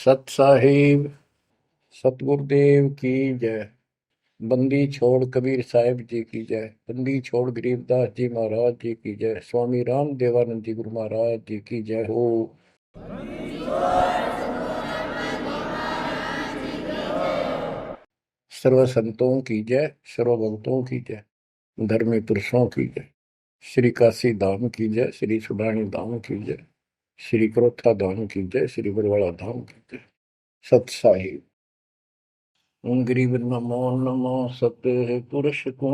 सत साहिब सतगुरुदेव की जय। बंदी छोड़ कबीर साहिब जी की जय। बंदी छोड़ गरीबदास जी महाराज जी की जय। स्वामी राम देवानंद जी गुरु महाराज जी की जय हो। सर्व संतों की जय, सर्व भक्तों की जय, धर्मी पुरुषों की जय। श्री काशी धाम की जय, श्री सुडानी धाम की जय, श्री क्रोथा धाम की जय, श्री बरवाड़ा धाम की जय। सत साहिब गरीब नमो नमो सत्य पुरुष को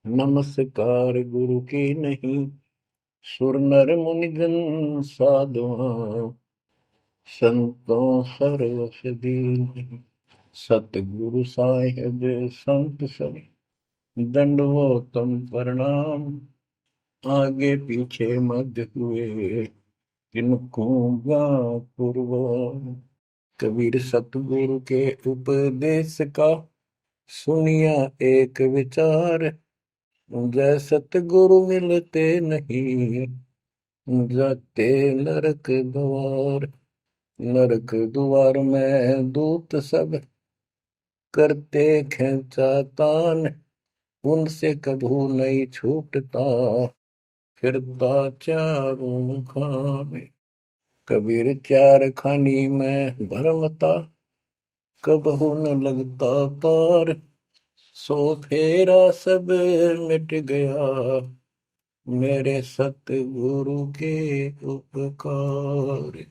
नमस्कार गुरु की नहीं। सुर नर मुनिजन साधुआ संतों सरस दीन। सतगुरु साहिब संत सब दंडवतम प्रणाम। आगे पीछे मध्य हुए किनको पूर्व। कबीर सतगुरु के उपदेश का सुनिया एक विचार। जय सतगुरु मिलते नहीं जाते नरक द्वार। नरक द्वार में दूत सब करते खेचा तान। उनसे कभू नहीं छूटता फिरता चारों खाने। कबीर चार खानी में भरमता कबहू न लगता पार। सो फेरा सब मिट गया मेरे सतगुरु के उपकार।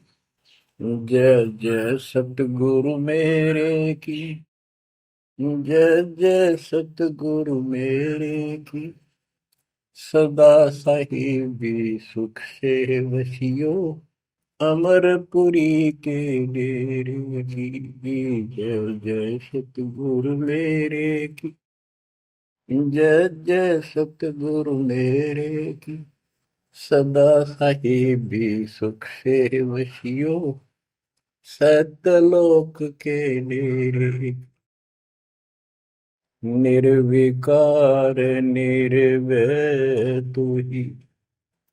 जय जय सतगुरु मेरे की जय जय सतगुरु मेरे की। सदा साहिबी सुख से वसियो अमरपुरी के डेरे की। जय जय सतगुरु मेरे की जय जय सतगुरु मेरे की। सदा साहिबी सुख से वसियो सतलोक के डेरे। निर्विकार निर्भय तू ही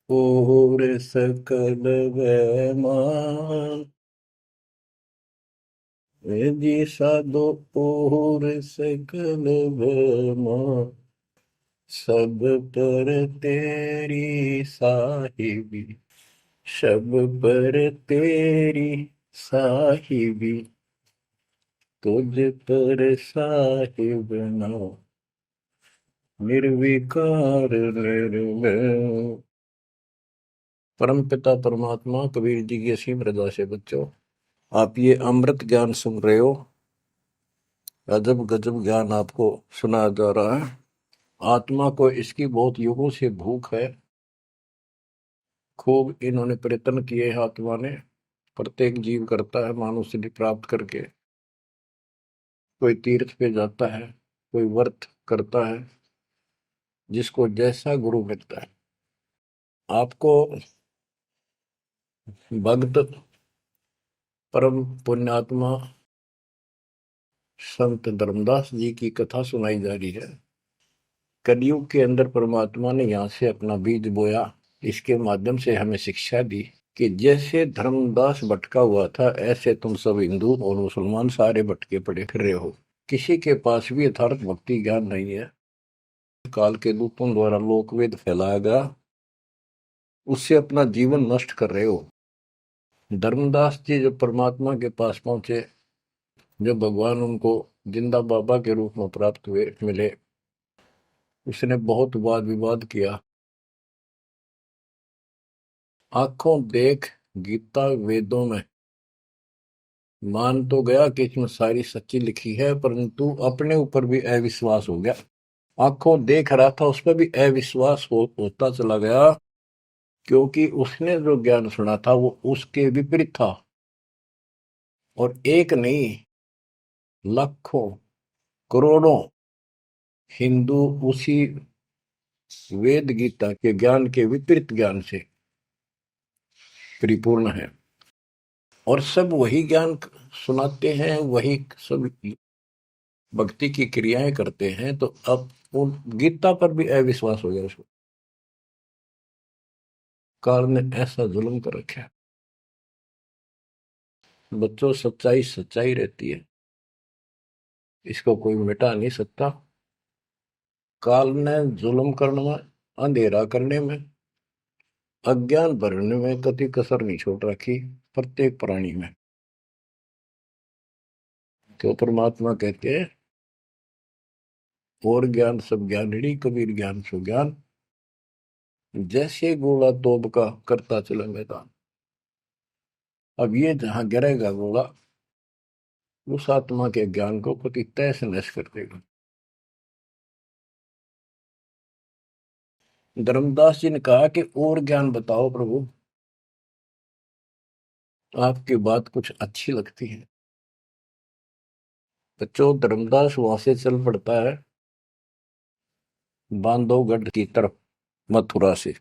और सकल वैमान। जी साधो और सकल वैमान। सब पर तेरी साहिबी सब पर तेरी साहिबी। तुझ पर साहिब ना निर्विकार निर्भय। परम पिता परमात्मा कबीर जी की असीम रजा से बच्चों, आप ये अमृत ज्ञान सुन रहे हो। अजब गजब ज्ञान आपको सुनाया जा रहा है। आत्मा को इसकी बहुत युगों से भूख है। खूब इन्होंने प्रयत्न किए हैं आत्मा ने। प्रत्येक जीव करता है मानव सिद्धि प्राप्त करके। कोई तीर्थ पे जाता है, कोई व्रत करता है, जिसको जैसा गुरु मिलता है। आपको भक्त परम पुण्यात्मा संत धर्मदास जी की कथा सुनाई जा रही है। कलयुग के अंदर परमात्मा ने यहाँ से अपना बीज बोया। इसके माध्यम से हमें शिक्षा दी कि जैसे धर्मदास भटका हुआ था, ऐसे तुम सब हिंदू और मुसलमान सारे भटके पड़े फिर रहे हो। किसी के पास भी यथार्थ भक्ति ज्ञान नहीं है। काल के दूतों द्वारा लोकवेद फैलाया गया, उससे अपना जीवन नष्ट कर रहे हो। धर्मदास जी जब परमात्मा के पास पहुंचे, जब भगवान उनको जिंदा बाबा के रूप में प्राप्त हुए मिले, उसने बहुत वाद विवाद किया। आंखों देख गीता वेदों में मान तो गया कि इसमें सारी सच्ची लिखी है, परंतु अपने ऊपर भी अविश्वास हो गया। आंखों देख रहा था, उस पर भी अविश्वास होता चला गया, क्योंकि उसने जो ज्ञान सुना था वो उसके विपरीत था। और एक नहीं, लाखों करोड़ों हिंदू उसी वेद गीता के ज्ञान के विपरीत ज्ञान से परिपूर्ण है। और सब वही ज्ञान सुनाते हैं, वही सब भक्ति की क्रियाएं करते हैं। तो अब उन गीता पर भी अविश्वास हो गया उसको। काल ने ऐसा जुल्म कर रखा है। बच्चों, सच्चाई सच्चाई रहती है, इसको कोई मिटा नहीं सकता। काल ने जुल्म करने में, अंधेरा करने में, अज्ञान भरने में कति कसर नहीं छोड़ रखी प्रत्येक प्राणी में। तो परमात्मा कहते हैं, और ज्ञान सब ज्ञानड़ी, कबीर ज्ञान सो ज्ञान, जैसे गोला तोब का करता चले मैदान। अब ये जहां गिरेगा गोला, उस आत्मा के ज्ञान को कति तहस नहस कर देगा। धर्मदास जी ने कहा कि और ज्ञान बताओ प्रभु, आपकी बात कुछ अच्छी लगती है। बच्चों, धर्मदास वहां से चल पड़ता है बांधवगढ़ की तरफ, मथुरा से।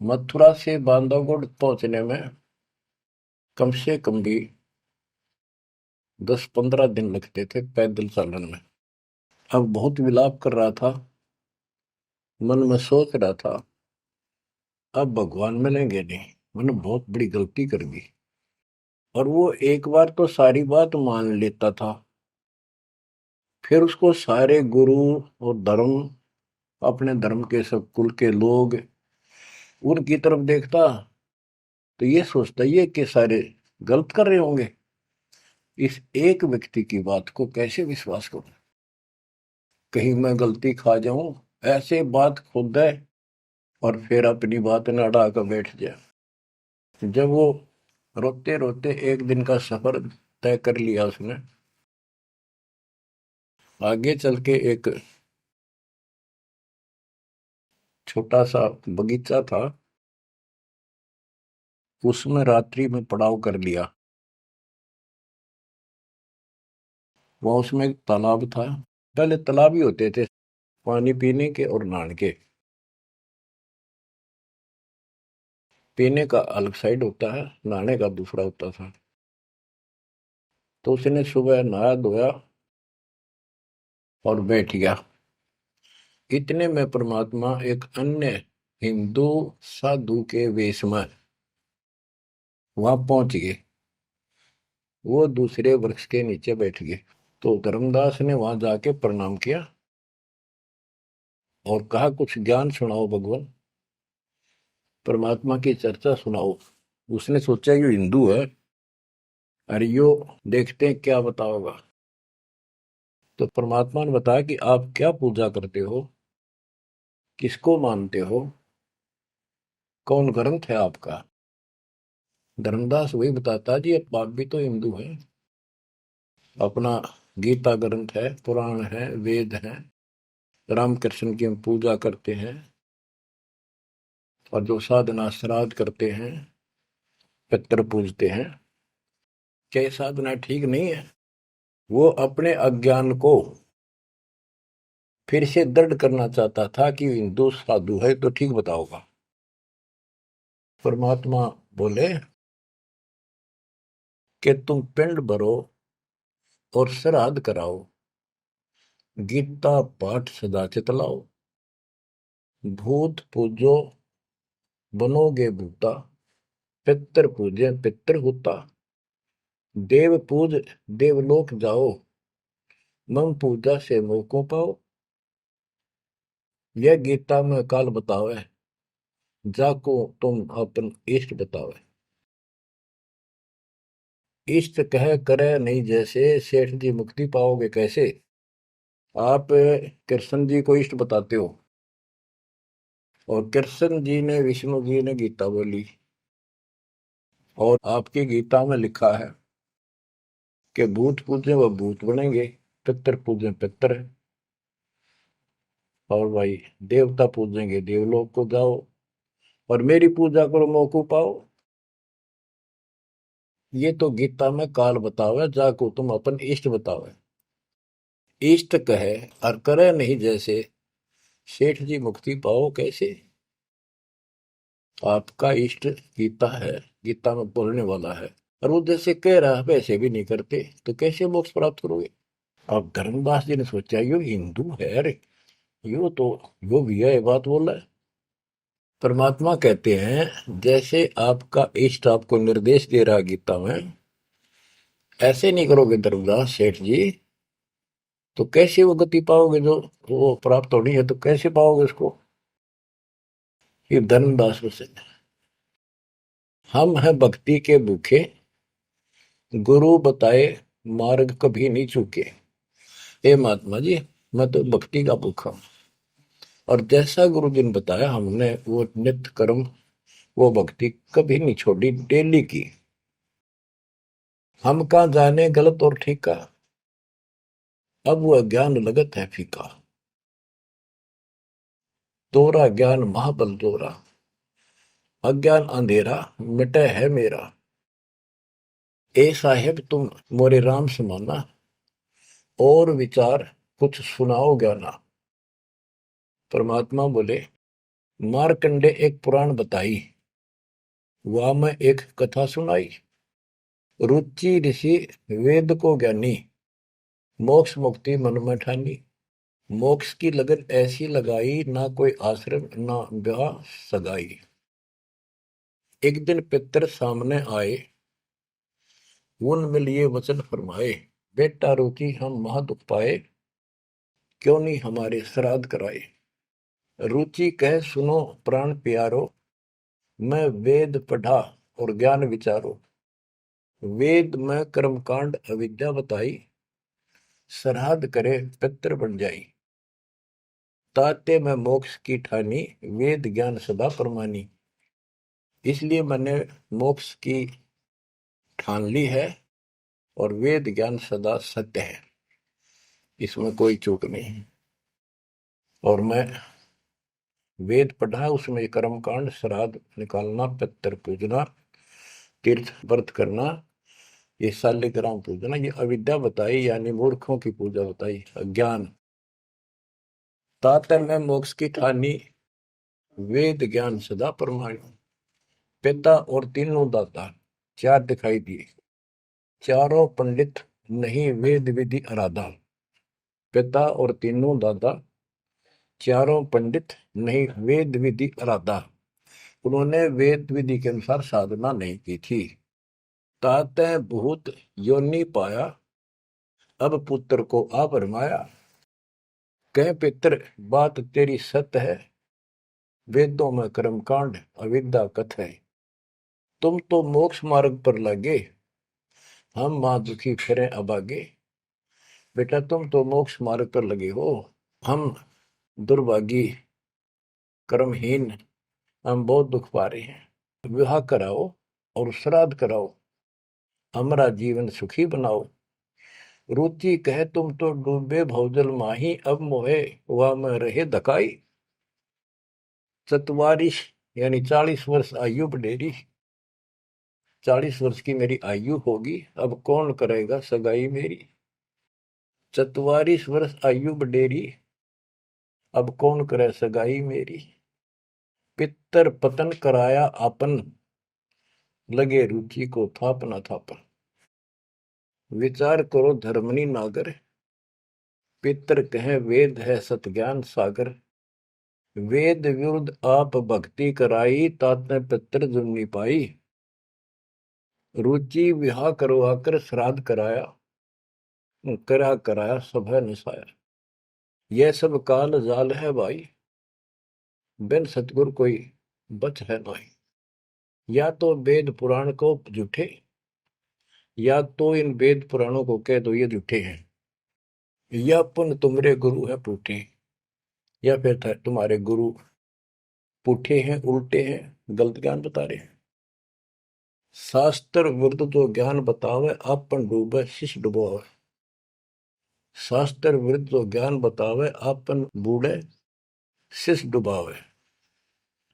मथुरा से बांधवगढ़ पहुंचने में कम से कम भी 10-15 दिन लगते थे पैदल चलन में। अब बहुत विलाप कर रहा था, मन में सोच रहा था, अब भगवान मिलेंगे नहीं, मैंने बहुत बड़ी गलती कर दी। और वो एक बार तो सारी बात मान लेता था, फिर उसको सारे गुरु और धर्म, अपने धर्म के सब कुल के लोग, उनकी तरफ देखता तो ये सोचता ये कि सारे गलत कर रहे होंगे, इस एक व्यक्ति की बात को कैसे विश्वास करूं, कहीं मैं गलती खा जाऊं, ऐसे बात खुद है और फिर अपनी बात न अड़ा कर बैठ जाए। जब वो रोते रोते एक दिन का सफर तय कर लिया उसने, आगे चल के एक छोटा सा बगीचा था, उसमें रात्रि में पड़ाव कर लिया। वहां उसमें एक तालाब था, पहले तालाब ही होते थे पानी पीने के और नहाने के। पीने का अलग साइड होता है, नहाने का दूसरा होता था। तो उसने सुबह नहाया धोया और बैठ गया। इतने में परमात्मा एक अन्य हिंदू साधु के वेश में वहां पहुंच गए। वो दूसरे वृक्ष के नीचे बैठ गए। तो धर्मदास ने वहां जाके प्रणाम किया और कहा, कुछ ज्ञान सुनाओ भगवान, परमात्मा की चर्चा सुनाओ। उसने सोचा ये हिंदू है, अरे यो देखते हैं क्या बताओगा। तो परमात्मा ने बताया कि आप क्या पूजा करते हो, किसको मानते हो, कौन ग्रंथ है आपका। धर्मदास वही बताता, जी आप भी तो हिंदू हैं, अपना गीता ग्रंथ है, पुराण है, वेद है, रामकृष्ण की हम पूजा करते हैं, और जो साधना श्राद्ध करते हैं, पितर पूजते हैं, क्या ये साधना ठीक नहीं है। वो अपने अज्ञान को फिर से दृढ़ करना चाहता था कि हिंदू साधु है तो ठीक बताओगा। परमात्मा बोले कि तुम पिंड भरो और श्राद्ध कराओ, गीता पाठ सदा चितलाओ, भूत पूजो बनोगे भूता, पितर पूजे पितर होता, देव पूज देवलोक जाओ, मम पूजा से मोह को पाओ। यह गीता में काल बतावे, जाको तुम अपन इष्ट बतावे। इष्ट कह करे नहीं जैसे, सेठ जी मुक्ति पाओगे कैसे। आप कृष्ण जी को इष्ट बताते हो, और कृष्ण जी ने, विष्णु जी ने गीता बोली, और आपकी गीता में लिखा है कि भूत पूजे वह भूत बनेंगे, पितर पूजे पितर है, और भाई देवता पूजेंगे देवलोक को जाओ, और मेरी पूजा करो मौकू पाओ। ये तो गीता में काल बतावे, जाको तुम अपन इष्ट बतावे। इष्ट कहे और करे नहीं जैसे, सेठ जी मुक्ति पाओ कैसे। आपका इष्ट गीता है, गीता में बोलने वाला है, और वो जैसे कह रहा है वैसे भी नहीं करते, तो कैसे मोक्ष प्राप्त करोगे। अब धर्मदास जी ने सोचा, यो हिंदू है, अरे यो तो यो भी है, बात बोल रहा है। परमात्मा कहते हैं, जैसे आपका इष्ट आपको निर्देश दे रहा गीता में, ऐसे नहीं करोगे धर्मदास सेठ जी तो कैसे वो गति पाओगे, जो वो प्राप्त होनी है तो कैसे पाओगे उसको। ये धर्मदास से हम हैं भक्ति के भूखे, गुरु बताए मार्ग कभी नहीं चूके। हे महात्मा जी, मैं तो भक्ति का भूखा हूं, और जैसा गुरु जी ने बताया हमने वो नित्य कर्म, वो भक्ति कभी नहीं छोड़ी, डेली की। हम कहाँ जाने गलत और ठीक का, अब वो ज्ञान लगत है फीका। तोरा ज्ञान महाबल तोरा, अज्ञान अंधेरा मिटे है मेरा। ए साहेब तुम मोरे राम समाना, और विचार कुछ सुनाओ ज्ञाना। परमात्मा बोले, मारकंडे एक पुराण बताई, वहां में एक कथा सुनाई। रुचि ऋषि वेद को ज्ञानी, मोक्ष मुक्ति मन में ठानी। मोक्ष की लगन ऐसी लगाई, ना कोई आश्रम ना ब्याह सगाई। एक दिन पितर सामने आए, उन लिए वचन फरमाए। बेटा रुचि हम महादुख पाए, क्यों नहीं हमारे श्राद्ध कराए। रुचि कह सुनो प्राण प्यारो, मैं वेद पढ़ा और ज्ञान विचारो। वेद में कर्मकांड अविद्या बताई, श्राद्ध करे पितर बन जाई। ताते में मोक्ष की ठानी, वेद ज्ञान सदा परमानी। इसलिए मैंने मोक्ष की ठान ली है, और वेद ज्ञान सदा सत्य है, इसमें कोई चूक नहीं। और मैं वेद पढ़ा, उसमें कर्मकांड, श्राद्ध निकालना, पितर पूजना, तीर्थ व्रत करना, ये शालिग्राम पूजना, ये अविद्या बताई, यानी मूर्खों की पूजा बताई, अज्ञान। तातर में मोक्ष की ठानी, वेद ज्ञान सदा परमाणु। पिता और तीनों दाता, चार दिखाई दिए। चारों पंडित नहीं वेद विधि आराधा। पिता और तीनों दादा, चारों पंडित नहीं वेद विधि आराधा। उन्होंने वेद विधि के अनुसार साधना नहीं की थी। ताते भूत योनि पाया, अब पुत्र को आ भरमाया। कह पितर बात तेरी सत्य है, वेदों में कर्मकांड अविद्या कथ है। तुम तो मोक्ष मार्ग पर लगे, हम मां दुखी फिरे अभागे। बेटा तुम तो मोक्ष मार्ग पर लगे हो, हम दुर्भागी कर्महीन, हम बहुत दुख पा रहे हैं। विवाह कराओ और श्राद्ध कराओ, हमारा जीवन सुखी बनाओ। रुचि कहे तुम तो डूबे भवजल माही, अब मोहे वह में रहे धकाई। चतवारिश यानी 40 वर्ष आयु बडेरी, 40 वर्ष की मेरी आयु होगी, अब कौन करेगा सगाई मेरी। 44 वर्ष आयु बडेरी, अब कौन करे सगाई मेरी। पितर पतन कराया आपन, लगे रुचि को थापना थापन। विचार करो धर्मनी नागर, पितर कहे वेद है सत ज्ञान सागर। वेद विरुद्ध आप भक्ति कराई, तातने पितर जुर्नी पाई। रुचि विवाह करवाकर श्राद्ध कराया, कराया सब है निसाया। यह सब काल जाल है भाई, बिन सतगुर कोई बच है नहीं। या तो वेद पुराण को झूठे, या तो इन वेद पुराणों को कह दो ये झूठे हैं। या पुन तुम्हारे गुरु है पूठे, या फिर तुम्हारे गुरु पूठे हैं, उल्टे हैं, गलत ज्ञान बता रहे हैं। शास्त्र विरुद्ध जो ज्ञान बतावे, आपन डूबे शिष्य डुबोवे। शास्त्र विरुद्ध जो ज्ञान बतावे, आपन बूढ़े शिष्य डुबावे।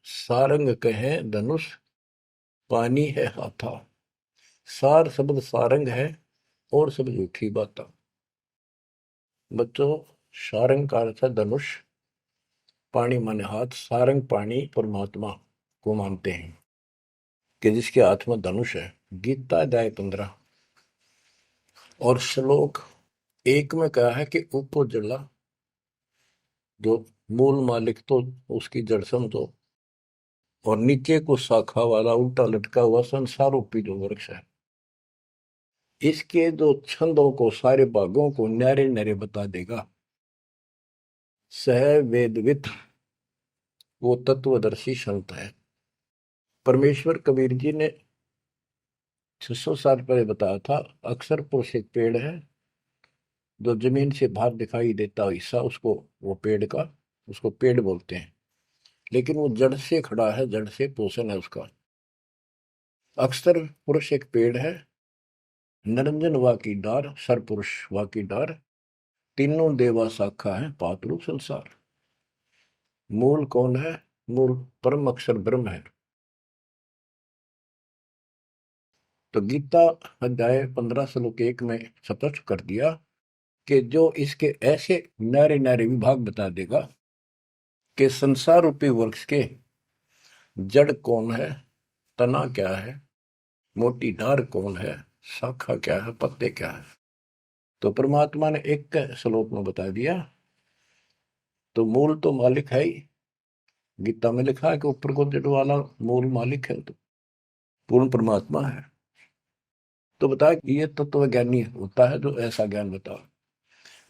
सारंग कहे धनुष, पानी है हाथा। सार शब्द सारंग है, और सब झूठी बात। बच्चों, सारंग का अर्थ है धनुष, पानी माने हाथ। सारंग पानी परमात्मा को मानते हैं कि जिसके हाथ में धनुष है। गीता अध्याय 15 और श्लोक 1 में कहा है कि ऊपर जला, जो मूल मालिक तो उसकी जड़ समझो, और नीचे को शाखा वाला उल्टा लटका हुआ संसार रूपी जो वृक्ष है। इसके जो छंदों को, सारे भागों को न्यारे न्यारे बता देगा। सह वेदविद, वो तत्वदर्शी संत है। परमेश्वर कबीर जी ने 600 साल पहले बताया था, अक्सर पुरुष एक पेड़ है, जो जमीन से बाहर दिखाई देता हिस्सा उसको, वो पेड़ का, उसको पेड़ बोलते हैं, लेकिन वो जड़ से खड़ा है, जड़ से पोषण है उसका। अक्सर पुरुष एक पेड़ है, निरंजन वा की डार, सरपुरुष वा की डार, तीनों देवा शाखा है, पातरू संसार। मूल कौन है? मूल परम अक्षर ब्रह्म है। तो गीता अध्याय 15 श्लोक 1 में स्पष्ट कर दिया कि जो इसके ऐसे नारे नारे विभाग बता देगा कि संसार रूपी वृक्ष के जड़ कौन है, तना क्या है, मोटी डार कौन है, शाखा क्या है, पत्ते क्या है, तो परमात्मा ने एक श्लोक में बता दिया। तो मूल तो मालिक है ही, गीता में लिखा है कि ऊपर को जड़ वाला मूल मालिक है, तो पूर्ण परमात्मा है। तो बता, ये तत्व ज्ञानी होता है जो ऐसा ज्ञान बता,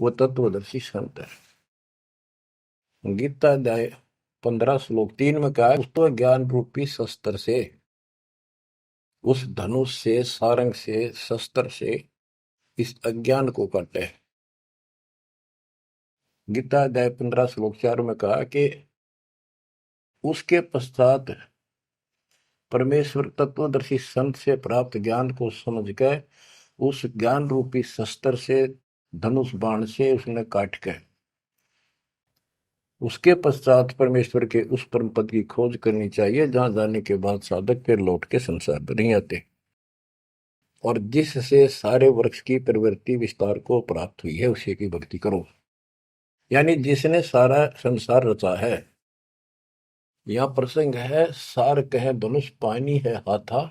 वो तत्वदर्शी संत है। गीता अध्याय 15 श्लोक 3 में कहा है, उस तो ज्ञान रूपी शस्त्र से, उस धनुष से, सारंग से, शस्त्र से इस अज्ञान को काटे। गीता अध्याय 15 श्लोक 4 में कहा कि उसके पश्चात परमेश्वर तत्वदर्शी संत से प्राप्त ज्ञान को समझ कर उस ज्ञान रूपी शस्त्र से, धनुष बाण से उसने काट के, उसके पश्चात परमेश्वर के उस परम पद की खोज करनी चाहिए, जहां जाने के बाद साधक फिर लौट के संसार में नहीं आते, और जिससे सारे वृक्ष की प्रवृत्ति विस्तार को प्राप्त हुई है, उसी की भक्ति करो। यानी जिसने सारा संसार रचा है। यह प्रसंग है, सार कह धनुष पानी है हाथा,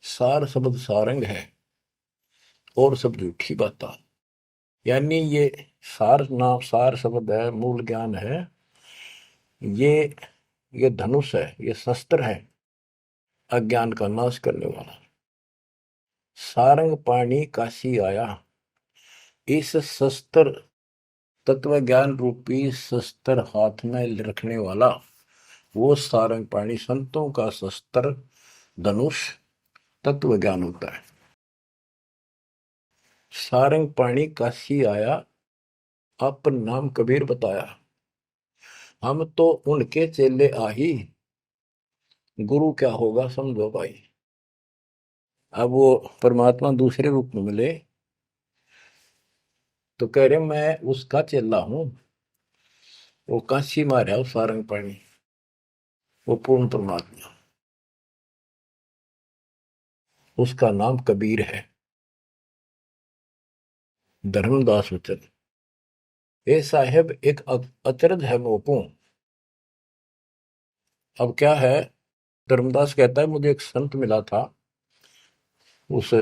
सार शब्द सारंग है और सब झूठी बाता। यानी ये सार नाम, सार शब्द है, मूल ज्ञान है, ये ये धनुष है, ये शस्त्र है अज्ञान का नाश करने वाला। सारंग पाणी काशी आया, इस शस्त्र, तत्व ज्ञान रूपी शस्त्र हाथ में रखने वाला वो सारंग पाणी, संतों का शस्त्र धनुष तत्व ज्ञान होता है। सारंग पाणी काशी आया, अपन नाम कबीर बताया, हम तो उनके चेले आही, गुरु क्या होगा समझो भाई। अब वो परमात्मा दूसरे रूप में मिले तो कह रहे मैं उसका चेला हूं, वो काशी मारा वो सारंग पाणी, वो पूर्ण परमात्मा, उसका नाम कबीर है। धर्मदास वचन, ए साहेब एक अचरज है मोकू। अब क्या है, धर्मदास कहता है मुझे एक संत मिला था उस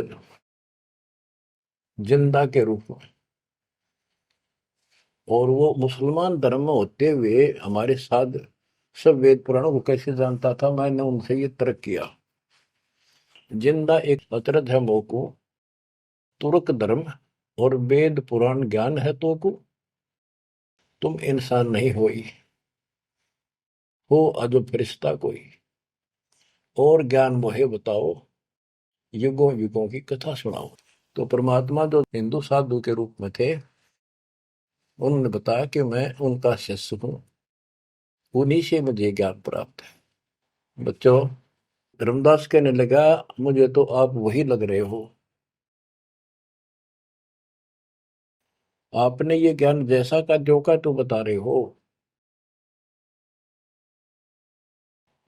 जिंदा के रूप में, और वो मुसलमान धर्म में होते हुए हमारे साथ सब वेद पुराणों को कैसे जानता था, मैंने उनसे ये तर्क किया। जिंदा एक अचरज है मोकू, तुर्क धर्म और वेद पुराण ज्ञान है तो को, तुम इंसान नहीं हो अजब फरिश्ता कोई, और ज्ञान मोहे बताओ, युगों युगों की कथा सुनाओ। तो परमात्मा जो हिंदू साधु के रूप में थे, उन्होंने बताया कि मैं उनका शिष्य हूं, उन्हीं से मुझे ज्ञान प्राप्त है। बच्चों, रामदास कहने लगा मुझे तो आप वही लग रहे हो, आपने ये ज्ञान जैसा का जो का तो बता रहे हो।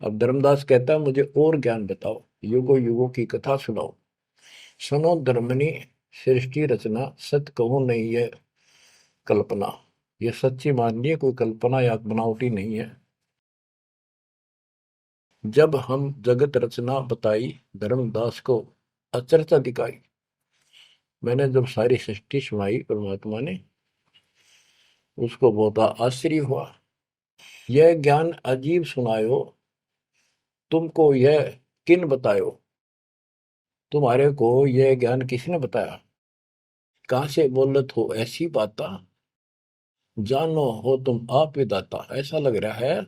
अब धर्मदास कहता है मुझे और ज्ञान बताओ, युगों युगों की कथा सुनाओ, सुनो धर्मनी सृष्टि रचना, सत्य कहो नहीं है कल्पना, ये सच्ची मानिए, कोई कल्पना या बनावटी नहीं है। जब हम जगत रचना बताई, धर्मदास को अचरचा दिखाई। मैंने जब सारी सृष्टि सुनाई परमात्मा ने, उसको बहुत आश्चर्य हुआ। यह ज्ञान अजीब सुनायो, तुमको यह किन बतायो, तुम्हारे को यह ज्ञान किसने बताया? कहाँ से बोलत हो ऐसी बात? जानो हो तुम आप विदाता। ऐसा लग रहा है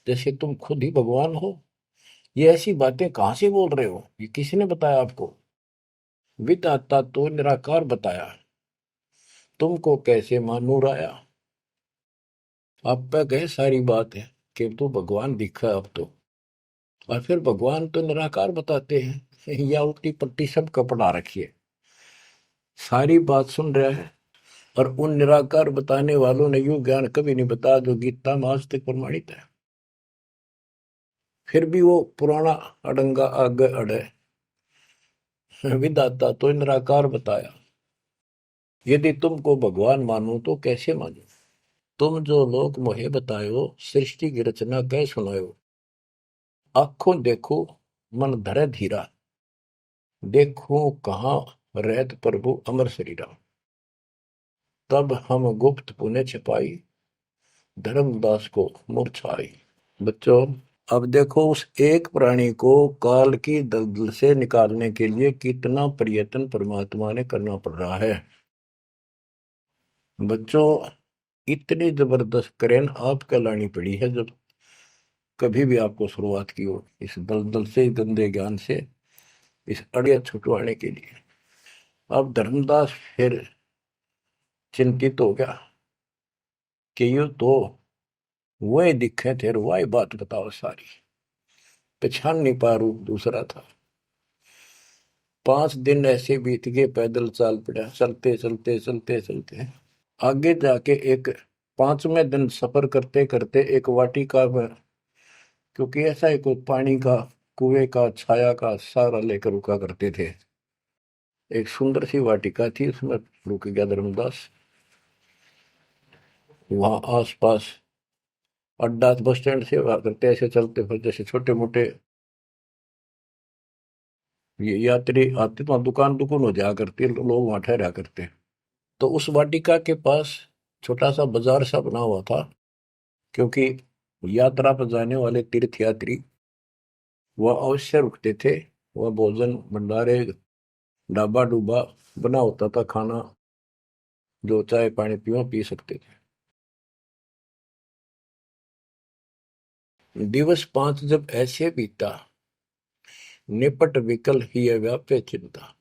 जैसे तुम खुद ही भगवान हो। ये ऐसी बातें कहाँ से बोल रहे हो? ये किसने बताया आपको? विदाता तो निराकार बताया। तुमको कैसे मानूर आया? आप पे कहे सारी बात है कि तू भगवान दिखा अब तो। और फिर भगवान तो निराकार बताते हैं या उल्टी पट्टी सब कपड़ा रखिए। सारी बात सुन रहा है और उन निराकार बताने वालों ने यूं ज्ञान कभी नहीं बताया जो गीता में आज तक प्रमाणित है। फिर भी वो पुराना अडंगा आगे अड़े। विदाता तो निराकार बताया। यदि तुमको भगवान मानो तो कैसे मानो? तुम जो लोग मोहे बतायो सृष्टि की रचना कह सुनायो। आंखों देखो मन धरे धीरा। देखो कहाँ रहत प्रभु अमर शरीरा। तब हम गुप्त पुण्य छिपाई धर्मदास को मूर्छाई। बच्चों, अब देखो उस एक प्राणी को काल की दलदल से निकालने के लिए कितना प्रयत्न परमात्मा ने करना पड़ रहा है। बच्चों, इतनी जबरदस्त करेन आपके लानी पड़ी है जब कभी भी आपको शुरुआत की हो इस दलदल से, गंदे ज्ञान से, इस अड़िया छुटवाने के लिए। अब धर्मदास फिर चिंतित हो गया कि यू तो वही दिखे थे, वही बात बताओ सारी। पहचान नहीं पा रू दूसरा था। 5 दिन ऐसे बीत गए, पैदल चाल पड़ा, चलते चलते चलते चलते आगे जाके एक 5वें दिन सफर करते करते एक वाटिका में, क्योंकि ऐसा ही कोई पानी का कुएं का छाया का सहारा लेकर रुका करते थे, एक सुंदर सी वाटिका थी, उसमें रुक गया धर्मदास। वहां आसपास अड्डा बस स्टैंड से हुआ करते, ऐसे चलते फिर जैसे छोटे मोटे ये यात्री आते तो वहाँ दुकान दुकान हो जाया करती, लोग वहां ठहरा करते। तो उस वाटिका के पास छोटा सा बाजार सा बना हुआ था, क्योंकि यात्रा पर जाने वाले तीर्थ यात्री वह अवश्य रुकते थे। वह भोजन भंडारे ढाबा डूबा बना होता था, खाना जो चाय पानी पीवा पी सकते थे। दिवस 5 जब ऐसे बीता, निपट विकल ही व्यापे चिंता।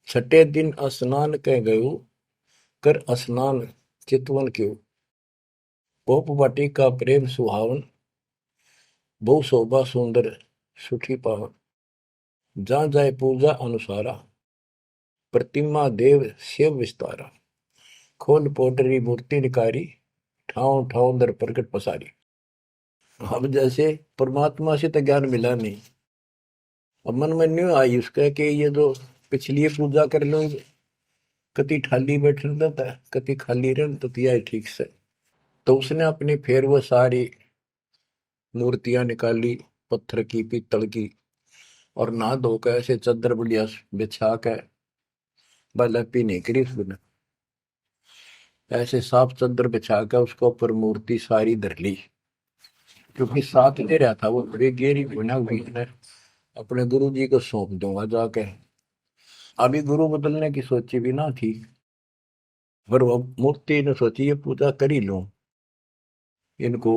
छठे दिन स्नान कह गयो, कर स्नान चितवन क्यों। पोप वाटिका प्रेम सुहावन, बहु शोभा सुंदर सुठी पावन। जहाँ जाए पूजा अनुसारा, प्रतिमा देव शिव विस्तारा। खोल पोटरी मूर्ति निकारी, ठाव ठाव दर प्रकट पसारी। अब जैसे परमात्मा से तो ज्ञान मिला नहीं, अब मन में न्यू आई उसका कि ये जो पिछली पूजा कर लो, कति खाली बैठ रहता है, कति खाली रह तो तिया ठीक से। तो उसने अपनी फिर वो सारी मूर्तियां निकाली, पत्थर की पीतल की, और नहा धोकर ऐसे चादर बढ़िया बिछा के बलपी नहीं करी उसने, ऐसे साफ चादर बिछा के उसके ऊपर मूर्ति सारी धर ली। क्योंकि साथ दे रहा था वो, बड़ी गहरी गुना हुई ने अपने गुरु जी को सौंप दूंगा जाके। अभी गुरु बदलने की सोची भी ना थी, पर वो मूर्ति ने सोची ये पूजा कर ही लूं। इनको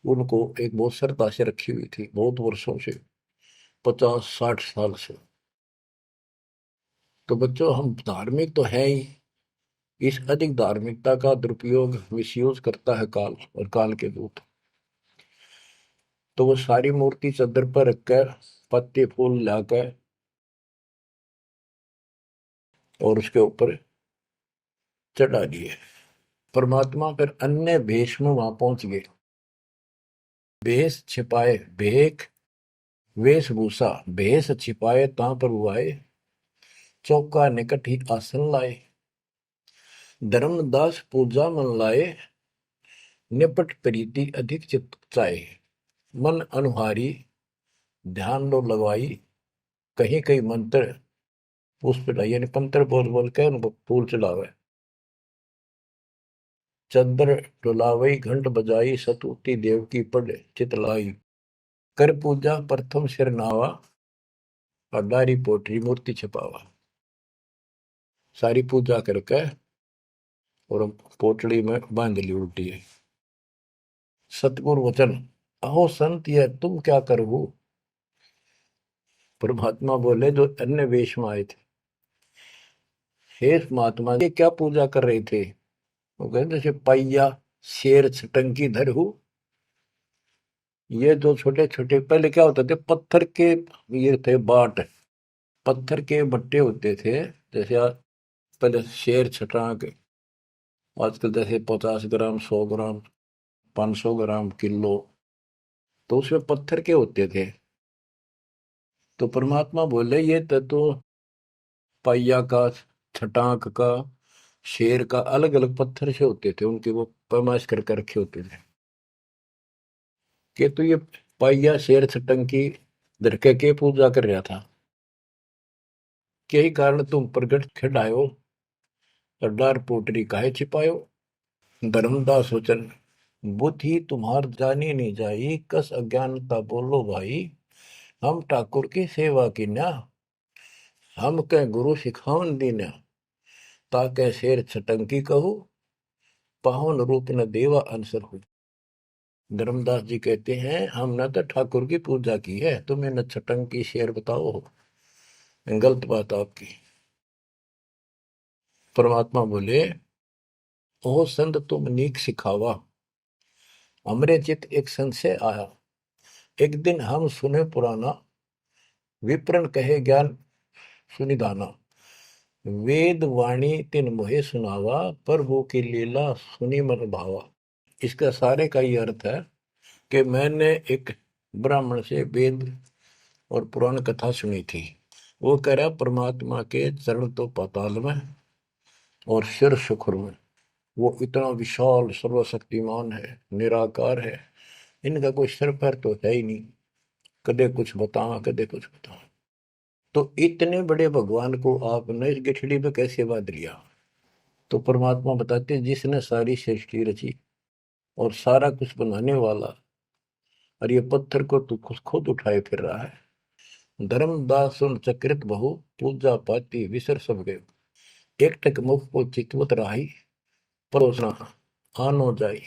उनको एक बहुत श्रद्धा से रखी हुई थी बहुत वर्षों से, 50-60 साल से। तो बच्चों, हम धार्मिक तो है ही, इस अधिक धार्मिकता का दुरुपयोग मिसयूज करता है काल और काल के दूत। तो वो सारी मूर्ति चादर पर रखकर पत्ते फूल लाकर और उसके ऊपर चढ़ा दिए। परमात्मा फिर अन्य भेष में वहां पहुंच गए। भेष छिपाए भेख, वेशभूषा भेष छिपाए ता प्रभु आए। चौका निकट ही आसन लाए, धर्मदास पूजा मन लाए। निपट प्रीति अधिक चित चाहे, मन अनुहारी ध्यान लो लगवाई। कहीं कहीं मंत्र पुष्प यानी पंत्र बोल बोल के उनको फूल चढ़ावे। चंद्र डुलावई घंट बजाई, सतुति देव की पढ़ चितलाई। कर पूजा प्रथम सिर नावा, और डायरी पोटरी मूर्ति छपावा, सारी पूजा करके और पोटली में बांध ली उल्टी है। सतगुरु वचन, अहो संत ये तुम क्या करो। परमात्मा बोले जो अन्य वेश में आए थे, हे महात्मा ये क्या पूजा कर रहे थे। वो कहते जैसे पैया शेर छटंकी धर हूं। ये जो छोटे छोटे पहले क्या होते थे, पत्थर के ये थे बाट, पत्थर के बट्टे होते थे। जैसे पहले शेर छटांक, आजकल जैसे 50 ग्राम 100 ग्राम 500 ग्राम किलो, तो उसमें पत्थर के होते थे। तो परमात्मा बोले ये तो पैया का, छटांक का, शेर का अलग अलग पत्थर से होते थे, उनके वो पैमाइश करके रखे होते थे कि तो ये पैया शेर छटंकी धरके के पूजा कर रहा था। यही कारण तुम प्रगट खिड़ायो और डार पोटरी काहे छिपायो। धर्मदास वचन, बुद्धि तुम्हार जानी नहीं जाई, कस अज्ञानता बोलो भाई। हम ठाकुर की सेवा की ना, हम कह गुरु सिखावन दीना, ताके शेर छटंकी कहू, पावन रूप न देवा अंसर हो। धर्मदास जी कहते हैं हमने तो ठाकुर की पूजा की है, तुम्हें न छटंकी शेर बताओ, गलत बात आपकी। परमात्मा बोले ओ संत तुम नीक सिखावा, हमरे चित एक संशय आया। एक दिन हम सुने पुराना, विप्रन कहे ज्ञान सुनिधाना। वेद वाणी तिन मोहे सुनावा, प्रभु की लीला सुनी मन भावा। इसका सारे का ये अर्थ है कि मैंने एक ब्राह्मण से वेद और पुराण कथा सुनी थी। वो कह रहा परमात्मा के चरण तो पाताल में और सिर सुखुर में, वो इतना विशाल सर्वशक्तिमान है, निराकार है, इनका कोई सिर पैर तो है ही नहीं, कदे कुछ बताओ कदे कुछ बताओ। तो इतने बड़े भगवान को आपने इस गठड़ी में कैसे बांध लिया। तो परमात्मा बताते जिसने सारी सृष्टि रची और सारा कुछ बनाने वाला, और ये पत्थर को तू खुद उठाए फिर रहा है। धर्मदास सुन चक्रित बहु, पूजा पाती विसर सब गए। एक टक मुख को चितवत राही, परोसना आनो जाई।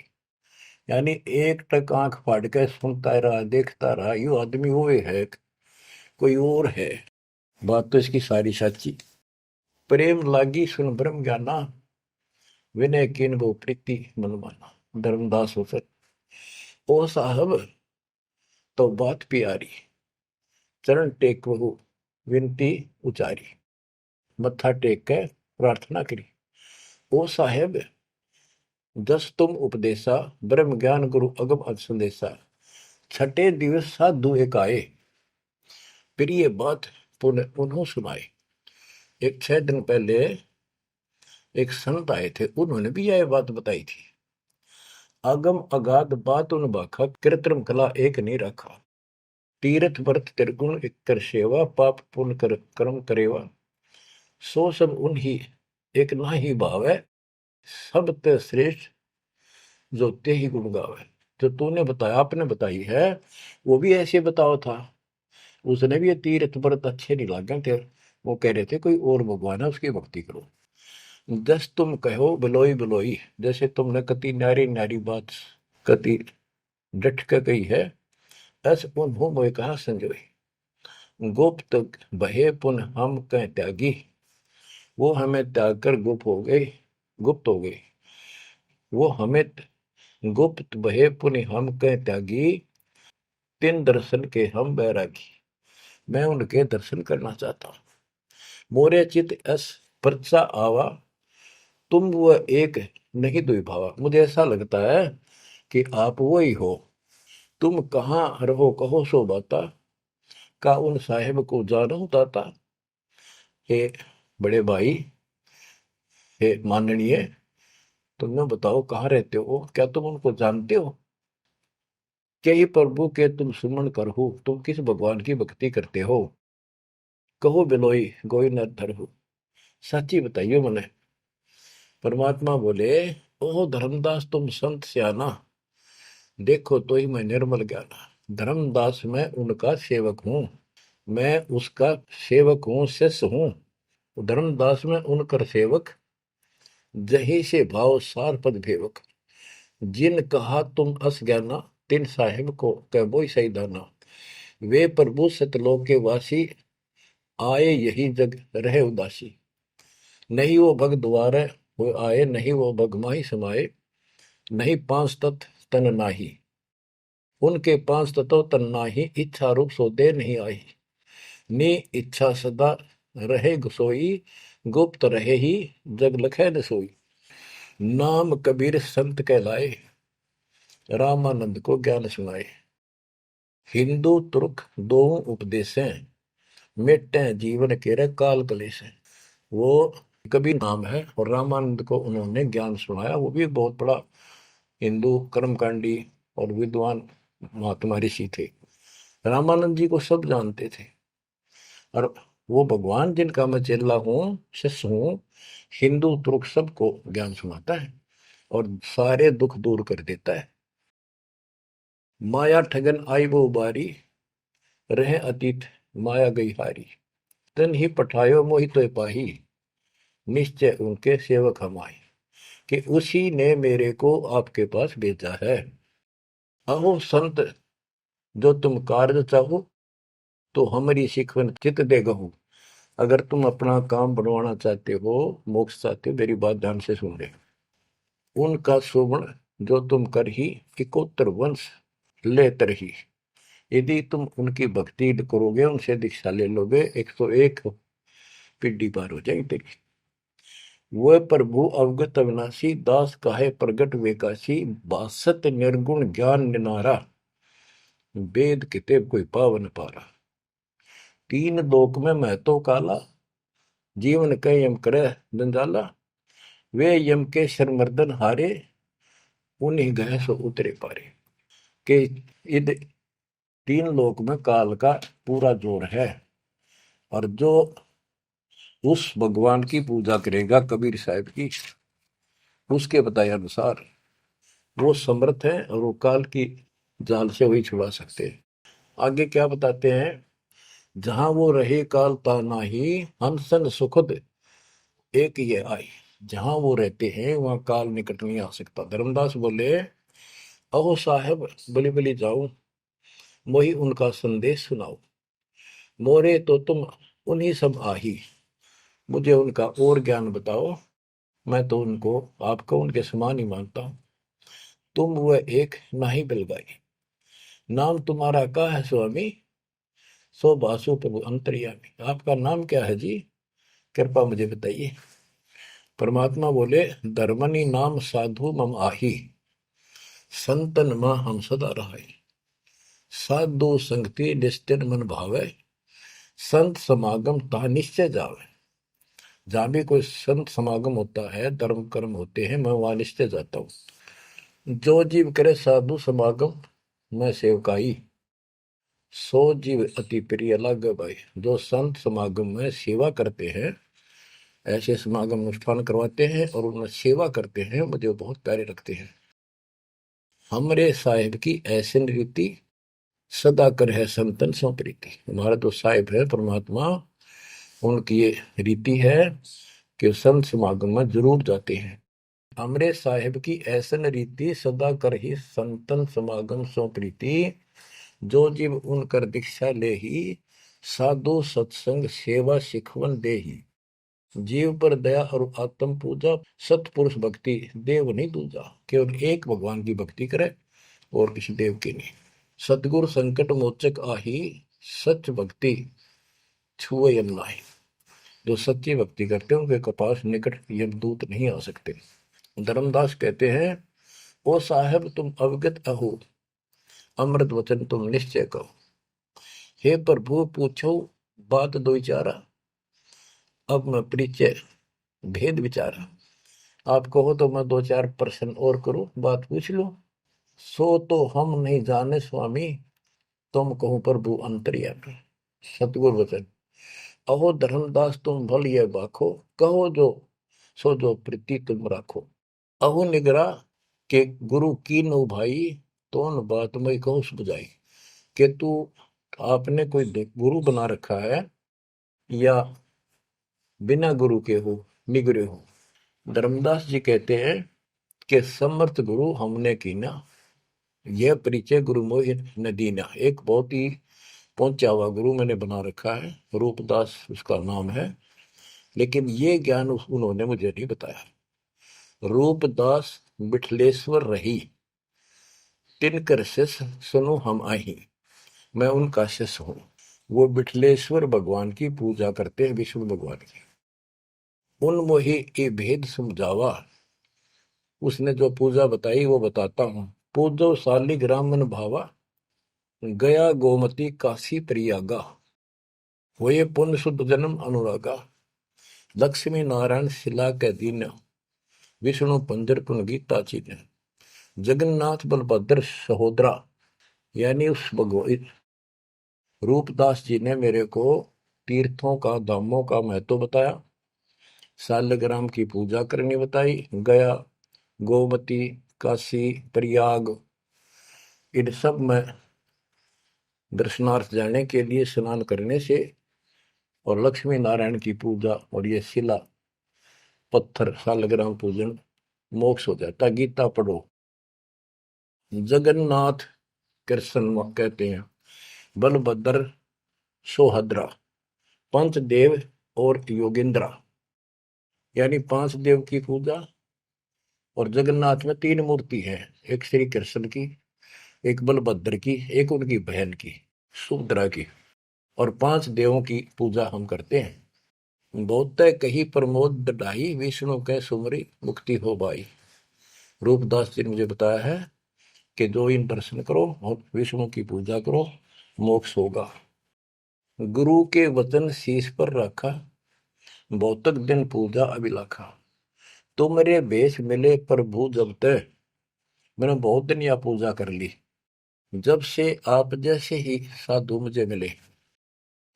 यानी एक टक आंख फाड़ के सुनता रहा, देखता रहा, यू आदमी हुए है कोई और है। बात तो इसकी सारी सच्ची। प्रेम लागी सुन ब्रह्म ज्ञाना, विनय किन वो प्रीति मन माना। धर्मदास हो सर ओ साहब तो बात प्यारी, चरण टेक बहु विनती उचारी। मत्था टेक के प्रार्थना करी। ओ साहेब दस तुम उपदेशा, ब्रह्म ज्ञान गुरु अगम अज संदेशा। छठे दिवस साधु एक आए, प्रिय बात पुनः उन्हों सुनाए। एक 6 दिन पहले एक संत आए थे, उन्होंने भी यह बात बताई थी। अगम अगाध बात उन बाखा, कृत्रिम कला एक नहीं रखा। तीर्थ व्रत त्रिगुण एक कर सेवा, पाप पुण्य कर कर्म करेवा। सो सब उन्हीं एक ना ही भाव है, सब ते श्रेष्ठ जो ते ही गुण गावे। जो तूने बताया, आपने बताई है, वो भी ऐसे बताओ था। उसने भी ये तीर्थ व्रत अच्छे नहीं लगे थे, वो कह रहे थे कोई और भगवान है उसकी भक्ति करो। जस तुम कहो बिलोई बिलोई, जैसे तुमने कति न्यारी न्यारी बात कति डट के कही है, ऐसे उन्हों मोए कहा संजोई। गुप्त बहे पुन हम कह त्यागी, वो हमें त्याग कर गुप्त हो गई, गुप्त हो गई। वो हमें गुप्त बहे पुन हम कह त्यागी, तिन दर्शन के हम बैरागी। मैं उनके दर्शन करना चाहता हूं। मोरे चित अस परचा आवा, तुम वो एक नहीं दुई भावा। मुझे ऐसा लगता है कि आप वो ही हो। तुम कहाँ रहो कहो सो बाता, का उन साहेब को जानो दाता। हे बड़े भाई, हे माननीय, तुमने बताओ कहाँ रहते हो, क्या तुम उनको जानते हो। क्या ही प्रभु के तुम सुमन करहु, तुम किस भगवान की भक्ति करते हो। कहो बिलोई गोई न धरहु, सच्ची बताइयो मने। परमात्मा बोले ओ धर्मदास तुम संत सियाना, देखो तो ही मैं निर्मल ज्ञाना। धर्मदास मैं उनका सेवक हूं। मैं उसका सेवक हूँ, शिष्य हूँ। धर्मदास में उनकर सेवक, जही से भाव सार पद भेवक। जिन कहा तुम अस ज्ञाना, तिन साहिब को कह बोई सही दाना। वे प्रभु सतलोक के वासी, आए यही जग रहे उदासी। नहीं वो भग द्वारे हो आए, नहीं वो भग माही समाये। नहीं पांच तत्व तन नाही, उनके पांच तत्व तन नाही। इच्छा रूप सो दे नहीं आई, नी इच्छा सदा रहे सोई। गुप्त रहे ही जग लखे न सोई। नाम कबीर संत कहलाए, रामानंद को ज्ञान सुनाए। हिंदू तुर्क दो उपदेशें, मिटे जीवन के काल कलेश है। वो कबीर नाम है और रामानंद को उन्होंने ज्ञान सुनाया। वो भी बहुत बड़ा हिंदू कर्मकांडी और विद्वान महात्मा ऋषि थे। रामानंद जी को सब जानते थे और वो भगवान जिनका मैं चेला हूँ, शिष्य हूँ, हिंदू तुर्क सबको ज्ञान सुनाता है और सारे दुख दूर कर देता है। माया ठगन आई वो बारी, रहे अतीत माया गई हारी। तन ही पठायो मोहि तो पाही, निश्चय उनके सेवक हम आए। कि उसी ने मेरे को आपके पास भेजा है। अहो संत जो तुम कार्य चाहो, तो हमारी शिकवन चित दे गहू। अगर तुम अपना काम बनवाना चाहते हो, मोक्ष चाहते हो, मेरी बात ध्यान से सुन ले। उनका शोभन जो तुम कर ही, इकोत्तर वंश ले तरही। यदि तुम उनकी भक्ति करोगे, उनसे दीक्षा ले लोगे, 101 पीढ़ी पार हो जाएगी तेरी। वह प्रभु अवगत अविनाशी, दास काहे प्रगट वेकाशी। बासत निर्गुण ज्ञान निनारा, वेद किताब कोई पावन पारा। तीन लोक में मैं तो काला, जीवन कह यम करे जंजाला। वे यम के शर्मर्दन हारे, उन्हीं गए सो उतरे पारे। के इध तीन लोक में काल का पूरा जोर है और जो उस भगवान की पूजा करेगा कबीर साहब की, उसके बताए अनुसार वो समर्थ है और वो काल की जाल से वही छुड़ा सकते हैं। आगे क्या बताते हैं, जहां वो रहे काल ता नाही, हंसन सुखद एक ये आई। जहां वो रहते हैं वहां काल निकट नहीं आ सकता। धर्मदास बोले, अहो साहेब बलि बलि जाओ, मोहि उनका संदेश सुनाओ। मोरे तो तुम उन्हीं सब आही, मुझे उनका और ज्ञान बताओ। मैं तो उनको आपको उनके समान ही मानता हूं। तुम वह एक नाही बिलगाई, नाम तुम्हारा क्या है स्वामी। सो बासु प्रभु अंतर्यामी। आपका नाम क्या है जी, कृपा मुझे बताइए। परमात्मा बोले, धर्मनि नाम साधु मम आही, संतन मां हम सदा रहाई। साधु संगति निस्तिर मन भावे, संत समागम ता निश्चय जावे। जहां भी कोई संत समागम होता है, धर्म कर्म होते हैं, मैं वहां निश्चय जाता हूँ। जो जीव करे साधु समागम मैं सेवकाई, सो जीव अति प्रिय लागे भाई। जो संत समागम में सेवा करते हैं, ऐसे समागम अनुष्ठान करवाते हैं और उनमें सेवा करते हैं, मुझे बहुत प्यारे लगते हैं। हमरे साहिब की ऐसी रीति, सदा कर है संतन सो प्रीति। हमारा जो साहिब है परमात्मा, उनकी ये रीति है कि संत समागम में जरूर जाते हैं। हमरे साहिब की ऐसन रीति, सदा कर ही संतन समागम सो प्रीति। जो जीव उनकर दीक्षा ले ही, साधु सत्संग सेवा सिखवन दे ही। जीव पर दया और आत्म पूजा, सतपुरुष भक्ति देव नहीं दूजा। केवल एक भगवान की भक्ति करे और किसी देव की नहीं। सतगुरु संकट मोचक आही, सच भक्ति छुए यम नाही। जो सच्ची भक्ति करते हैं उनके कपास निकट यमदूत नहीं आ सकते। धर्मदास कहते हैं, ओ साहेब तुम अवगत अहो, अमृत वचन तुम निश्चय कहो। हे प्रभु पूछो बात दो चारा, अब मैं परिचय भेद विचारा। आप कहो तो मैं दो चार प्रश्न और करूं, बात पूछ लो। सो तो हम नहीं जाने स्वामी, तुम कहो प्रभु अंतर्यामी। सतगुरु वचन, अहो धर्मदास तुम भल ये बाखो, कहो जो सो जो प्रीति तुम राखो। अहो निगरा के गुरु की नो भाई, तो न बात मैं कहूँ बुझाई। कि तू आपने कोई गुरु बना रखा है या बिना गुरु के हो, निगरे हो। धर्मदास जी कहते हैं कि समर्थ गुरु हमने कीना, यह परिचय गुरु मोहि न दीना। एक बहुत ही पहुंचा हुआ गुरु मैंने बना रखा है, रूपदास उसका नाम है, लेकिन ये ज्ञान उन्होंने मुझे नहीं बताया। रूपदास बिठलेश्वर रही, तिनकर शिष्य सुनो हम आही। मैं उनका शिष्य हूं। वो बिठलेश्वर भगवान की पूजा करते हैं, विष्णु भगवान की। उन मोहि ये भेद समझावा, उसने जो पूजा बताई वो बताता हूं। पूजो शालिग्राम मन भावा, गया गोमती काशी प्रयागा। होए पुण्य शुद्ध जन्म अनुरागा, लक्ष्मी नारायण शिला के दीन, विष्णु पंजर पुन गीता चीन। जगन्नाथ बलभद्र सहोदरा, यानी उस भगवान रूपदास जी ने मेरे को तीर्थों का, धामों का महत्व बताया, शालिग्राम की पूजा करनी बताई, गया, गोमती, काशी, प्रयाग, इन सब में दर्शनार्थ जाने के लिए स्नान करने से, और लक्ष्मी नारायण की पूजा और ये शिला पत्थर शालिग्राम पूजन मोक्ष हो जाता। गीता पढ़ो। जगन्नाथ कृष्ण कहते हैं, बलभद्र सोहद्रा, पंचदेव और योगेंद्रा, यानी पांच देव की पूजा। और जगन्नाथ में तीन मूर्ति है, एक श्री कृष्ण की, एक बलभद्र की, एक उनकी बहन की सुभद्रा की, और पांच देवों की पूजा हम करते हैं। बहुत कही प्रमोद दढ़ाई, विष्णु के सुमरी मुक्ति हो बाई। रूपदास जी ने मुझे बताया है कि जो इन दर्शन करो और विष्णु की पूजा करो, मोक्ष होगा। गुरु के वचन शीश पर रखा, बहुतक दिन पूजा अभिलाखा। तुमरे बेश मिले प्रभु जब तक, मैंने बहुत दिन यह पूजा कर ली, जब से आप जैसे ही साधु मुझे मिले,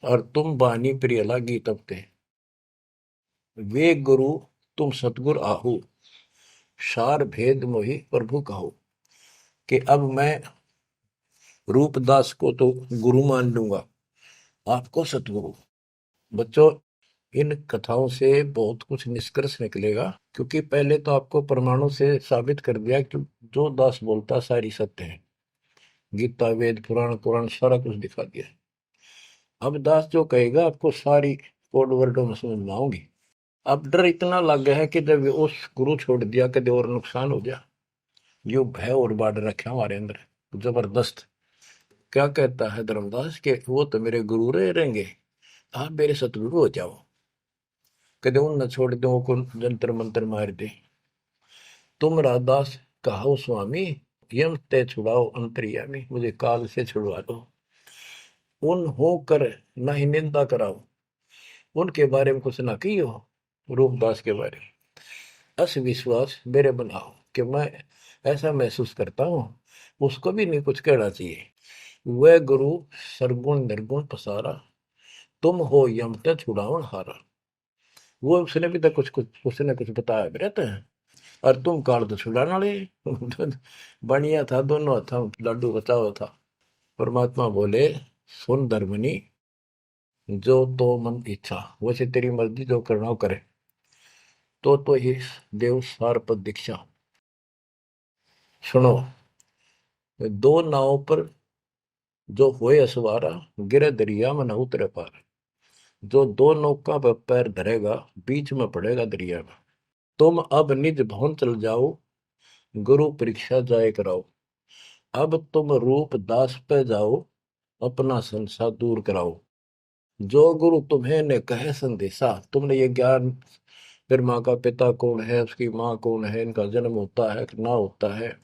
और तुम बानी प्रिय लागी तब ते। वे गुरु तुम सतगुर आहू, सार भेद मोहि प्रभु कहो। कि अब मैं रूपदास को तो गुरु मान लूंगा, आपको सतगुरु। बच्चों, इन कथाओं से बहुत कुछ निष्कर्ष निकलेगा, क्योंकि पहले तो आपको प्रमाणों से साबित कर दिया कि जो दास बोलता सारी सत्य है। गीता, वेद, पुराण, कुरान सारा कुछ दिखा दिया। अब दास जो कहेगा आपको सारी कोड वर्डों में समझ में आऊंगी। अब डर इतना लग गया है कि जब उस गुरु छोड़ दिया कभी और नुकसान हो गया, यो भय और बाढ़ रखे हमारे अंदर जबरदस्त। क्या कहता है धर्मदास के वो तो मेरे गुरु रहेंगे, आप मेरे सतगुरु हो जाओ, कदे उन न छोड़ दो को जंतर मंत्र मार दे। तुम राधास कहो स्वामी, यम ते छुड़ाओ अंतर्यामी, मुझे काल से छुड़वा दो। उन हो कर न ही निंदा कराओ, उनके बारे में कुछ ना कहियो, रूपदास के बारे में अस विश्वास मेरे बनाओ, कि मैं ऐसा महसूस करता हूं, उसको भी नहीं कुछ कहना चाहिए। वह गुरु सरगुण निर्गुण पसारा, तुम हो यम ते छुड़ावन हारा। वो उसने भी तो कुछ उसने कुछ बताया रहते हैं, और तुम काल तो छुड़ाने वाले। बढ़िया था, दोनों था, लड्डू बचाओ था। परमात्मा बोले, सुन धर्मनी, जो तो मन इच्छा, वैसे तेरी मर्जी जो करना हो करे। तो ही देव सार पद दीक्षा। सुनो, दो नाव पर जो होए असवारा, गिरे दरिया में न उतरे पार। जो दो नौका पर पैर धरेगा, बीच में पड़ेगा दरिया में। तुम अब निज भवन चल जाओ, गुरु परीक्षा जाए कराओ। अब तुम रूप दास पे जाओ, अपना संसार दूर कराओ। जो गुरु तुम्हें ने कहे संदेशा, तुमने ये ज्ञान, फिर माँ का पिता कौन है, उसकी माँ कौन है, इनका जन्म होता है कि ना होता है,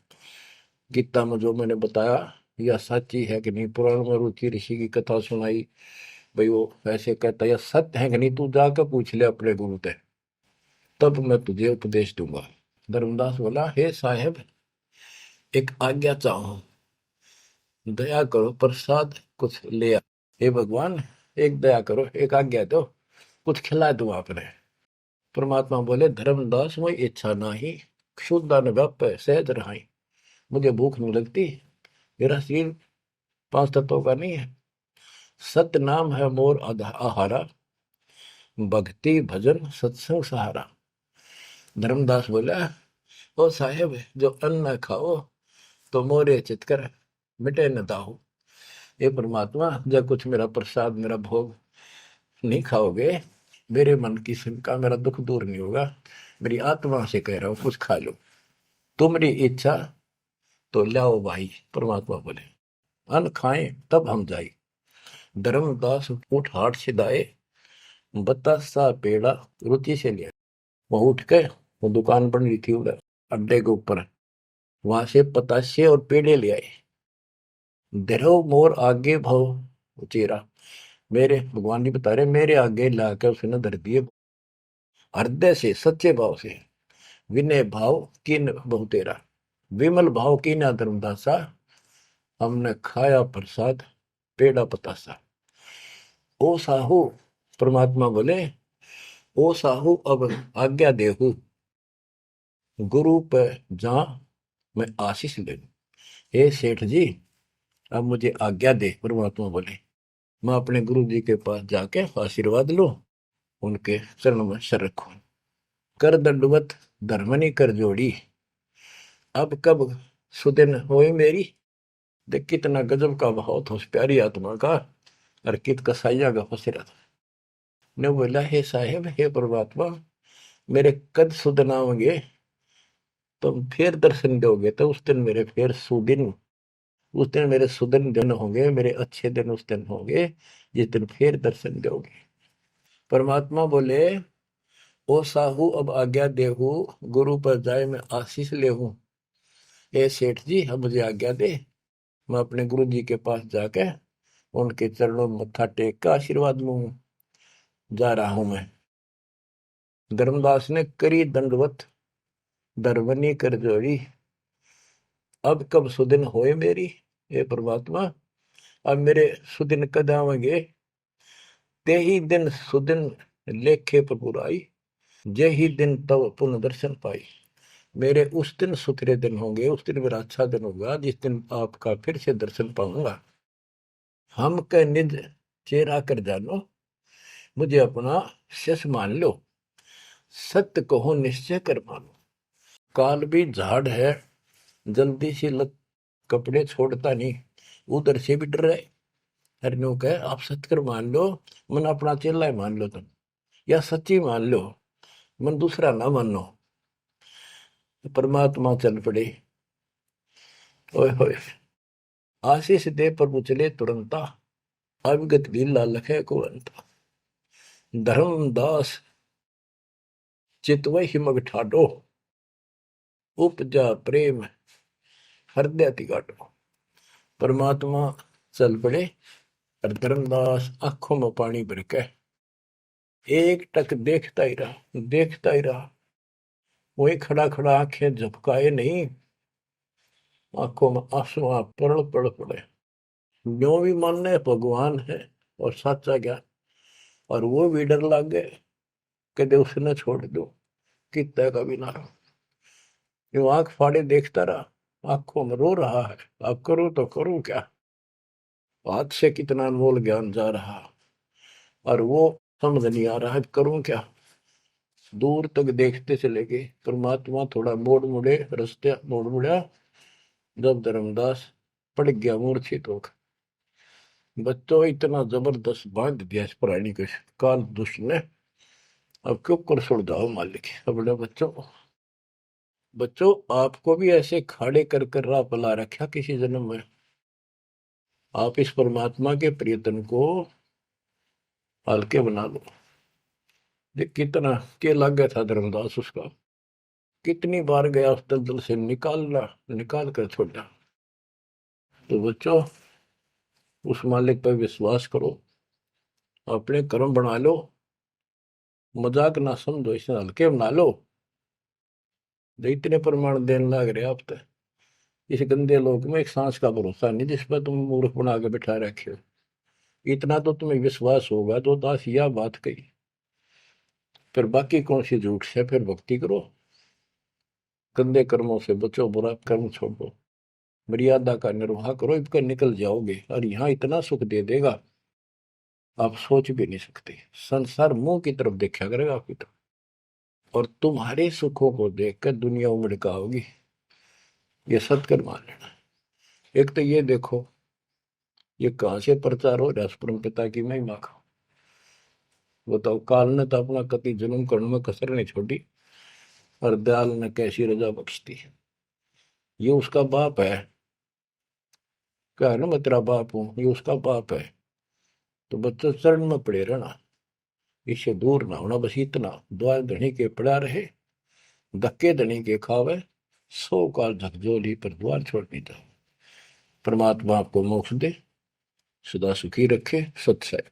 गीता में जो मैंने बताया यह सच्ची है कि नहीं, पुराण में रुचि ऋषि की कथा सुनाई, भाई वो ऐसे कहता यह सत्य है कि नहीं, तू जाकर पूछ ले अपने गुरु से, तब मैं तुझे उपदेश दूंगा। धर्मदास बोला, हे साहेब, एक आज्ञा चाहो, दया करो, प्रसाद कुछ ले आ। हे भगवान, एक दया करो, एक आज्ञा दो, कुछ खिला दूं आपने। परमात्मा बोले, धर्मदास मोई इच्छा नाही, क्षुद्र व्याप सहज रहाई। मुझे भूख नहीं लगती, मेरा शरीर पांच तत्वों का नहीं है, सत नाम है मोर आहारा, भक्ति भजन सत्संग सहारा। धर्मदास बोला, ओ साहेब जो अन्न खाओ तो मोरे चितकर मिटे न दाहो। ये परमात्मा जब कुछ मेरा प्रसाद मेरा भोग नहीं खाओगे, मेरे मन की शंका मेरा दुख दूर नहीं होगा। मेरी आत्मा से कह रहा हूं कुछ खा लो, तुम्हारी इच्छा तो लाओ भाई। परमात्मा बोले अन्न खाएं तब हम जाए। धर्मदास उठ हाट से दाए, बतासा पेड़ा रुचि से लिया। वो उठ के, वो दुकान बन रही थी उधर अड्डे के ऊपर, वहां से पतासे और पेड़े ले आए। धरो मोर आगे भाव चेरा, मेरे भगवान जी बता रहे मेरे आगे लाकर उसने धर दिए। हृदय से सच्चे भाव से, विनय भाव किन बहु तेरा, विमल भाव की ना धर्मदासा, हमने खाया प्रसाद पेड़ा पतासा। ओ साहू, परमात्मा बोले ओ साहू अब आज्ञा देहू, गुरु पर जा मैं आशीष ले लूं। हे सेठ जी अब मुझे आज्ञा दे। परमात्मा बोले मैं अपने गुरु जी के पास जाके आशीर्वाद लूं, उनके चरणों में सर रखूं। कर दंडवत धर्मनी कर जोड़ी, अब कब सुदिन होई मेरी। देख कितना गजब का भाव था उस प्यारी आत्मा का, और कित कसाइया का फंसेरा था। ने बोला हे साहेब हे परमात्मा, मेरे कद सुदिन आओगे, तुम फिर दर्शन दोगे तो उस दिन मेरे फिर सुदिन, उस दिन मेरे सुदिन दिन होंगे, मेरे अच्छे दिन उस दिन होंगे जिस दिन फिर दर्शन दोगे। परमात्मा बोले ओ साहू अब आज्ञा देहू, गुरु पर जाए मैं आशीष लेहूं। ए सेठ जी अब मुझे आज्ञा दे, मैं अपने गुरु जी के पास जाके उनके चरणों में मत्था टेक कर आशीर्वाद लूं। जा रहा हूं मैं। धर्मदास ने करी दंडवत दरवनी कर जोड़ी, अब कब सुदिन होए मेरी। हे परमात्मा अब मेरे सुदिन कद आवेंगे। ते ही दिन सुदिन लेखे पर बुराई, जे ही दिन तब पुनः दर्शन पाई। मेरे उस दिन सुथरे दिन होंगे, उस दिन मेरा अच्छा दिन होगा जिस दिन आपका फिर से दर्शन पाऊंगा। हम कह निज चेहरा कर जानो, मुझे अपना शिष्य मान लो। सत्य कहो निश्चय कर मानो, काल भी झाड़ है जल्दी से लग कपड़े छोड़ता नहीं, उधर से भी डर रहे। हरनू कहे आप सत्य कर मान लो, मन अपना चेला ही मान लो तुम, या सच्ची मान लो, मन दूसरा ना मानो। परमात्मा चल पड़े। ओए होए आशीष दे प्रभु चले तुरंता, अविगत भी लालख है को अंता। धर्मदास चितवही मग ठाडो, उपजा प्रेम हृदय तिगाटो। परमात्मा चल पड़े और धर्मदास आंखों में पानी भर के एक टक देखता ही रहा, देखता ही रहा। वही खड़ा खड़ा आंखें झपकाए नहीं, आंखों में आंसू पड़ पड़ पड़े। जो भी मानने भगवान है और सच्चा ज्ञान, और वो भी डर लग गए कदे उसने छोड़ दो कितना का भी ना रहो। जो आंख फाड़े देखता रहा, आंखों में रो रहा है, अब करूं तो करूं क्या, हाथ से कितना अनमोल ज्ञान जा रहा, और वो समझ नहीं आ रहा है करूं क्या। दूर तक देखते चले गए। परमात्मा थोड़ा मोड़ मुड़े, रास्ते मोड़ मुड़ा, जब धर्मदास पड़ गया मूर्छित होकर। बच्चों इतना जबरदस्त बांध दिया इस प्राणी के काल दुष्ट ने, अब क्यों कर छोड़ जाओ मालिक। अपने बच्चों, बच्चों आपको भी ऐसे खाड़े कर कर राह पला रखा किसी जन्म में। आप इस परमात्मा के प्रियतन को हल्के बना लो। देख कितना के लग गया था धर्मदास उसका, कितनी बार गया उस दलदल से निकालना, निकाल कर छोड़ा। तो बच्चों उस मालिक पर विश्वास करो, अपने कर्म बना लो, मजाक ना समझो, इसे हल्के बना लो। जो इतने प्रमाण देने लग रहे आप तो, इस गंदे लोक में एक सांस का भरोसा नहीं जिस पर तुम मूर्ख बना के बिठा रखे हो। इतना तो तुम्हें विश्वास होगा तो दास यह बात कही, फिर बाकी कौन सी झूठ से। फिर भक्ति करो, गंदे कर्मों से बचो, बुरा कर्म छोड़ो, मर्यादा का निर्वाह करो, इसका निकल जाओगे और यहाँ इतना सुख दे देगा। आप सोच भी नहीं सकते। संसार मुंह की तरफ देखा करेगा आपकी तरफ, और तुम्हारे सुखों को देखकर दुनिया उमड़ होगी। ये सत्य मान लेना। एक तो ये देखो, ये कहां से प्रचार हो रहा है परम पिता की महिमा का। बताओ, काल ने तो अपना कति जुल्म करने में कसर नहीं छोड़ी, और दयाल ने कैसी रजा बख्शती। ये उसका बाप है, क्या है ना, मैं तेरा बाप हूं, ये उसका बाप है। तो बच्चों चरण में पड़े रहना, इससे दूर ना होना, बस इतना। द्वार धनी के पड़ा रहे, धक्के धनी के खावे, 100 काल झकझोली पर द्वार छोड़नी था। परमात्मा आपको मोक्ष दे, सदा सुखी रखे। सत्य